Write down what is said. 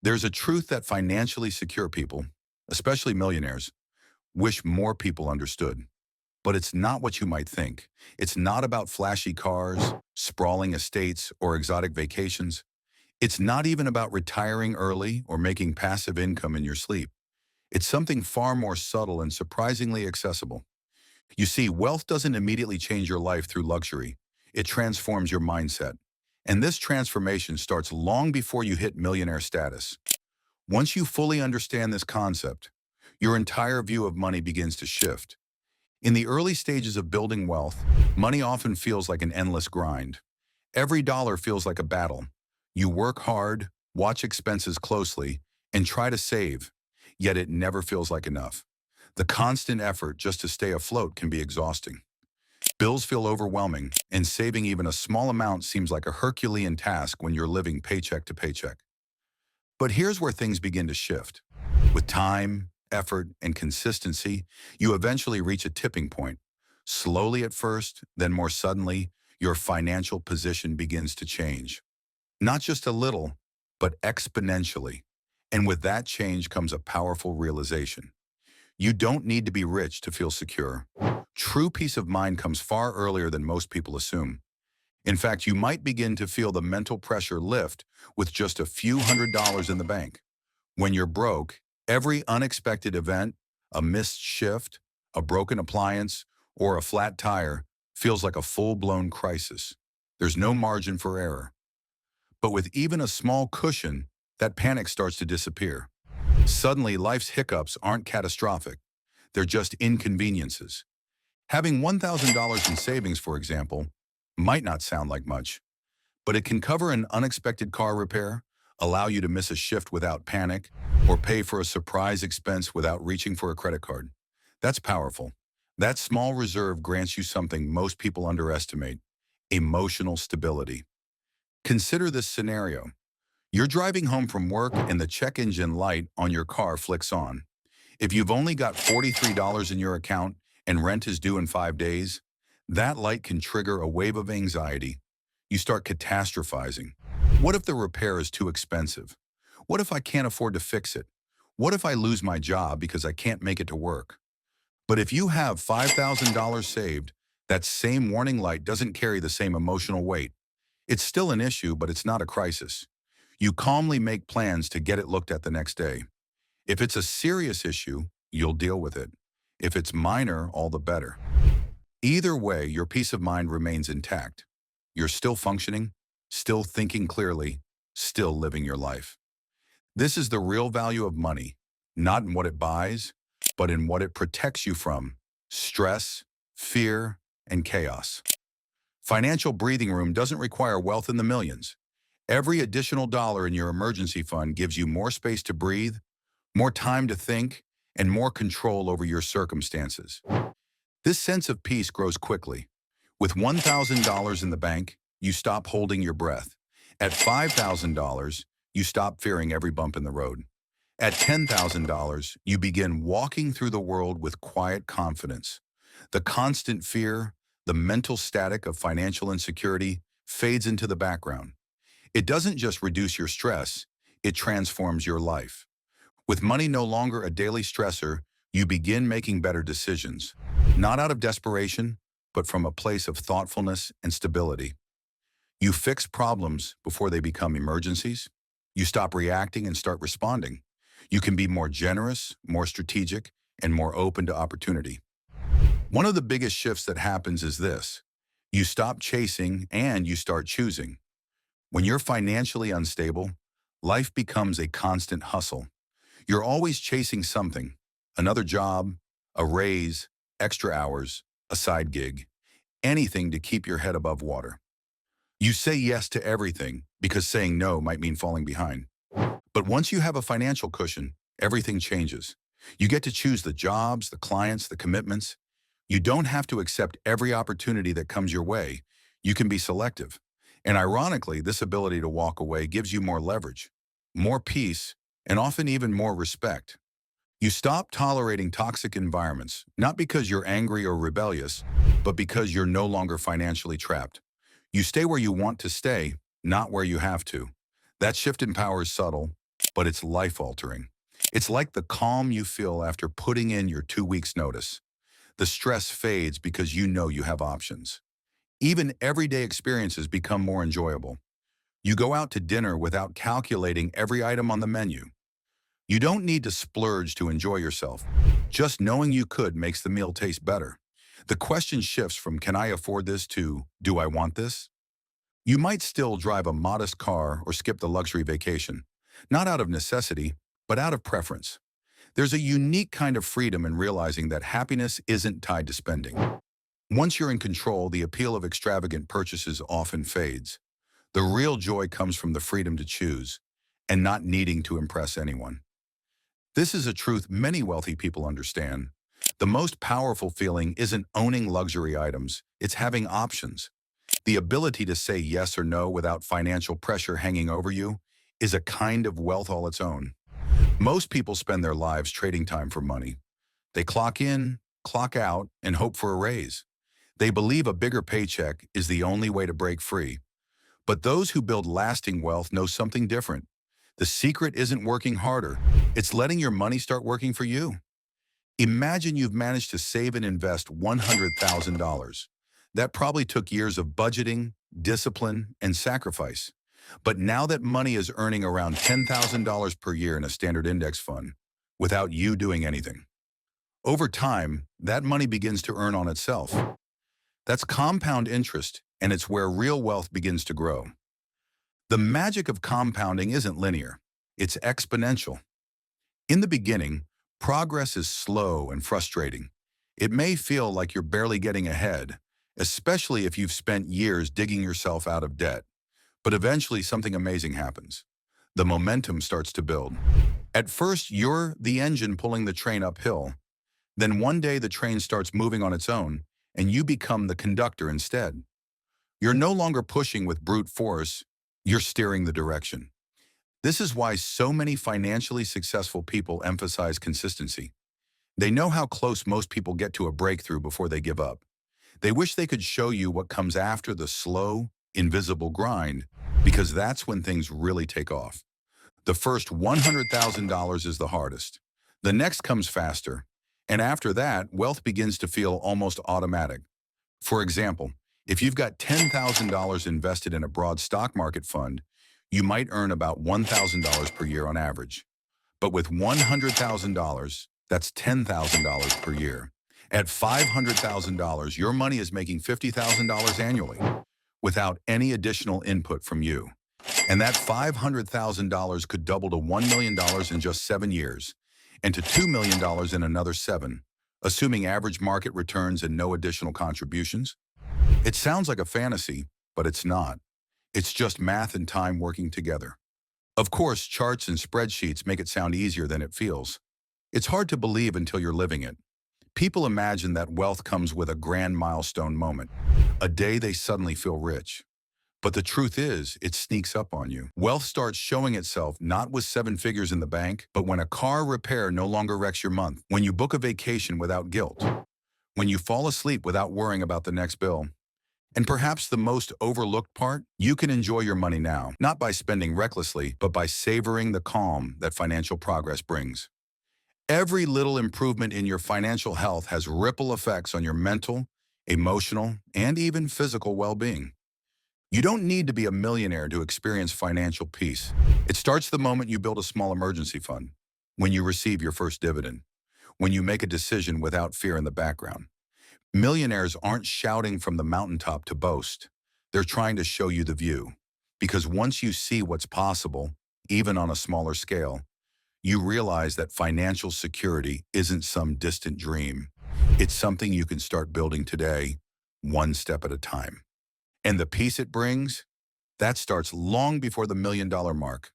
There's a truth that financially secure people, especially millionaires, wish more people understood. But it's not what you might think. It's not about flashy cars, sprawling estates, or exotic vacations. It's not even about retiring early or making passive income in your sleep. It's something far more subtle and surprisingly accessible. You see, wealth doesn't immediately change your life through luxury. It transforms your mindset. And this transformation starts long before you hit millionaire status. Once you fully understand this concept, your entire view of money begins to shift. In the early stages of building wealth, money often feels like an endless grind. Every dollar feels like a battle. You work hard, watch expenses closely, and try to save, yet it never feels like enough. The constant effort just to stay afloat can be exhausting. Bills feel overwhelming, and saving even a small amount seems like a Herculean task when you're living paycheck to paycheck. But here's where things begin to shift. With time, effort, and consistency, you eventually reach a tipping point. Slowly at first, then more suddenly, your financial position begins to change. Not just a little, but exponentially. And with that change comes a powerful realization. You don't need to be rich to feel secure. True peace of mind comes far earlier than most people assume. In fact, you might begin to feel the mental pressure lift with just a few $100s in the bank. When you're broke, every unexpected event, a missed shift, a broken appliance, or a flat tire feels like a full-blown crisis. There's no margin for error. But with even a small cushion, that panic starts to disappear. Suddenly, life's hiccups aren't catastrophic. They're just inconveniences. Having $1,000 in savings, for example, might not sound like much, but it can cover an unexpected car repair, allow you to miss a shift without panic, or pay for a surprise expense without reaching for a credit card. That's powerful. That small reserve grants you something most people underestimate: emotional stability. Consider this scenario. You're driving home from work and the check engine light on your car flicks on. If you've only got $43 in your account and rent is due in 5 days, that light can trigger a wave of anxiety. You start catastrophizing. What if the repair is too expensive? What if I can't afford to fix it? What if I lose my job because I can't make it to work? But if you have $5,000 saved, that same warning light doesn't carry the same emotional weight. It's still an issue, but it's not a crisis. You calmly make plans to get it looked at the next day. If it's a serious issue, you'll deal with it. If it's minor, all the better. Either way, your peace of mind remains intact. You're still functioning, still thinking clearly, still living your life. This is the real value of money, not in what it buys, but in what it protects you from: stress, fear, and chaos. Financial breathing room doesn't require wealth in the millions. Every additional dollar in your emergency fund gives you more space to breathe, more time to think, and more control over your circumstances. This sense of peace grows quickly. With $1,000 in the bank, you stop holding your breath. At $5,000, you stop fearing every bump in the road. At $10,000, you begin walking through the world with quiet confidence. The constant fear, the mental static of financial insecurity fades into the background. It doesn't just reduce your stress, it transforms your life. With money no longer a daily stressor, you begin making better decisions, not out of desperation, but from a place of thoughtfulness and stability. You fix problems before they become emergencies. You stop reacting and start responding. You can be more generous, more strategic, and more open to opportunity. One of the biggest shifts that happens is this: you stop chasing and you start choosing. When you're financially unstable, life becomes a constant hustle. You're always chasing something: another job, a raise, extra hours, a side gig, anything to keep your head above water. You say yes to everything because saying no might mean falling behind. But once you have a financial cushion, everything changes. You get to choose the jobs, the clients, the commitments. You don't have to accept every opportunity that comes your way. You can be selective. And ironically, this ability to walk away gives you more leverage, more peace, and often even more respect. You stop tolerating toxic environments, not because you're angry or rebellious, but because you're no longer financially trapped. You stay where you want to stay, not where you have to. That shift in power is subtle, but it's life-altering. It's like the calm you feel after putting in your 2 weeks' notice. The stress fades because you know you have options. Even everyday experiences become more enjoyable. You go out to dinner without calculating every item on the menu. You don't need to splurge to enjoy yourself. Just knowing you could makes the meal taste better. The question shifts from can I afford this to do I want this? You might still drive a modest car or skip the luxury vacation, not out of necessity, but out of preference. There's a unique kind of freedom in realizing that happiness isn't tied to spending. Once you're in control, the appeal of extravagant purchases often fades. The real joy comes from the freedom to choose and not needing to impress anyone. This is a truth many wealthy people understand. The most powerful feeling isn't owning luxury items, it's having options. The ability to say yes or no without financial pressure hanging over you is a kind of wealth all its own. Most people spend their lives trading time for money. They clock in, clock out, and hope for a raise. They believe a bigger paycheck is the only way to break free. But those who build lasting wealth know something different. The secret isn't working harder. It's letting your money start working for you. Imagine you've managed to save and invest $100,000. That probably took years of budgeting, discipline, and sacrifice. But now that money is earning around $10,000 per year in a standard index fund, without you doing anything. Over time, that money begins to earn on itself. That's compound interest, and it's where real wealth begins to grow. The magic of compounding isn't linear. It's exponential. In the beginning, progress is slow and frustrating. It may feel like you're barely getting ahead, especially if you've spent years digging yourself out of debt. But eventually something amazing happens. The momentum starts to build. At first, you're the engine pulling the train uphill. Then one day the train starts moving on its own, and you become the conductor instead. You're no longer pushing with brute force, you're steering the direction. This is why so many financially successful people emphasize consistency. They know how close most people get to a breakthrough before they give up. They wish they could show you what comes after the slow, invisible grind, because that's when things really take off. The first $100,000 is the hardest. The next comes faster. And after that, wealth begins to feel almost automatic. For example, if you've got $10,000 invested in a broad stock market fund, you might earn about $1,000 per year on average. But with $100,000, that's $10,000 per year. At $500,000, your money is making $50,000 annually without any additional input from you. And that $500,000 could double to $1 million in just 7 years and to $2 million in another 7, assuming average market returns and no additional contributions. It sounds like a fantasy, but it's not. It's just math and time working together. Of course, charts and spreadsheets make it sound easier than it feels. It's hard to believe until you're living it. People imagine that wealth comes with a grand milestone moment, a day they suddenly feel rich. But the truth is, it sneaks up on you. Wealth starts showing itself not with 7 figures in the bank, but when a car repair no longer wrecks your month, when you book a vacation without guilt, when you fall asleep without worrying about the next bill. And perhaps the most overlooked part, you can enjoy your money now, not by spending recklessly, but by savoring the calm that financial progress brings. Every little improvement in your financial health has ripple effects on your mental, emotional, and even physical well-being. You don't need to be a millionaire to experience financial peace. It starts the moment you build a small emergency fund, when you receive your first dividend, when you make a decision without fear in the background. Millionaires aren't shouting from the mountaintop to boast. They're trying to show you the view. Because once you see what's possible, even on a smaller scale, you realize that financial security isn't some distant dream. It's something you can start building today, one step at a time. And the peace it brings, that starts long before the $1 million mark.